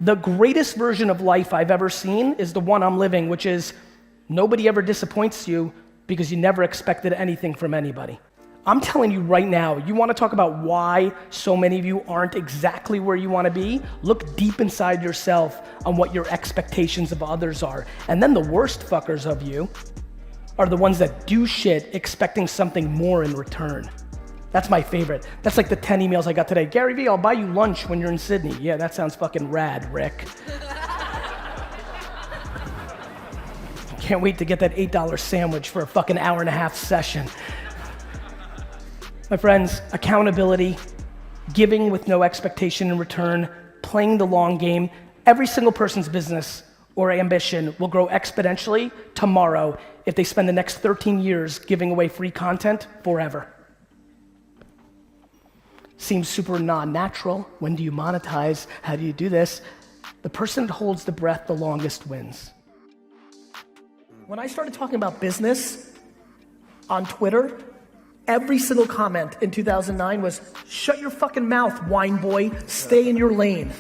The greatest version of life I've ever seen is the one I'm living, which is nobody ever disappoints you because you never expected anything from anybody. I'm telling you right now, you wanna talk about why so many of you aren't exactly where you wanna be? Look deep inside yourself on what your expectations of others are. And then the worst fuckers of you are the ones that do shit expecting something more in return. That's my favorite. That's like the 10 emails I got today. Garryveee, I'll buy you lunch when you're in Sydney. Yeah, that sounds fucking rad, Rick. Can't wait to get that $8 sandwich for a fucking hour-and-a-half session. My friends, accountability, giving with no expectation in return, playing the long game. Every single person's business or ambition will grow exponentially tomorrow if they spend the next 13 years giving away free content forever. Seems super non-natural. When do you monetize? How do you do this? The person that holds the breath the longest wins. When I started talking about business on Twitter, every single comment in 2009 was, shut your fucking mouth, wine boy, stay in your lane.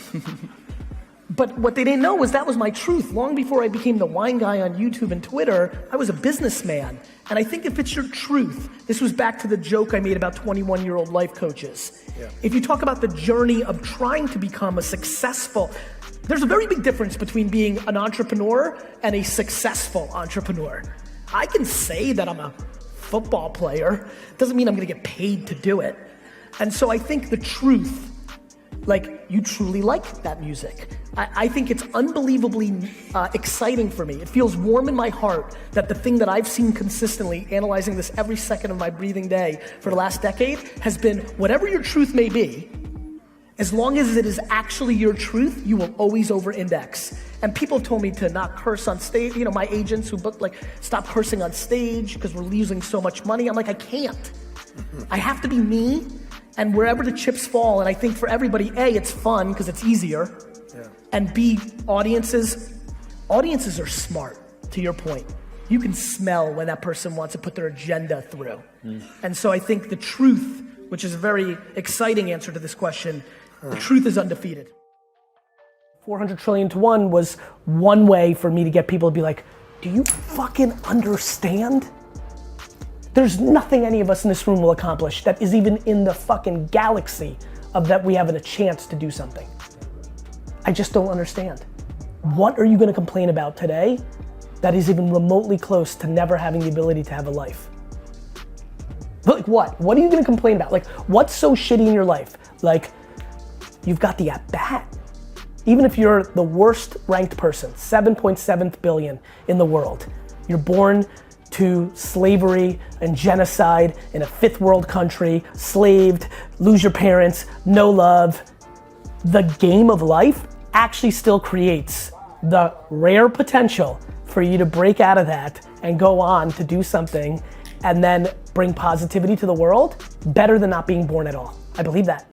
But what they didn't know was that was my truth. Long before I became the wine guy on YouTube and Twitter, I was a businessman. And I think if it's your truth, this was back to the joke I made about 21-year-old life coaches. Yeah. If you talk about the journey of trying to become a successful, there's a very big difference between being an entrepreneur and a successful entrepreneur. I can say that I'm a football player, doesn't mean I'm gonna get paid to do it. And so I think the truth, like, you truly like that music. I think it's unbelievably exciting for me. It feels warm in my heart that the thing that I've seen consistently, analyzing this every second of my breathing day for the last decade, has been whatever your truth may be, as long as it is actually your truth, you will always over-index. And people have told me to not curse on stage. You know, my agents who book, like, stop cursing on stage because we're losing so much money. I'm like, I can't. I have to be me. And wherever the chips fall, and I think for everybody, A, it's fun because it's easier, and B, audiences are smart, to your point. You can smell when that person wants to put their agenda through. And so I think the truth, which is a very exciting answer to this question, the truth is undefeated. 400 trillion to one was one way for me to get people to be like, do you fucking understand? There's nothing any of us in this room will accomplish that is even in the fucking galaxy of that we have a chance to do something. I just don't understand. What are you gonna complain about today that is even remotely close to never having the ability to have a life? Like what? What are you gonna complain about? Like, what's so shitty in your life? Like, you've got the at-bat. Even if you're the worst ranked person, 7.7 billion in the world, you're born to slavery and genocide in a fifth world country, slaved, lose your parents, no love. The game of life actually still creates the rare potential for you to break out of that and go on to do something and then bring positivity to the world better than not being born at all. I believe that.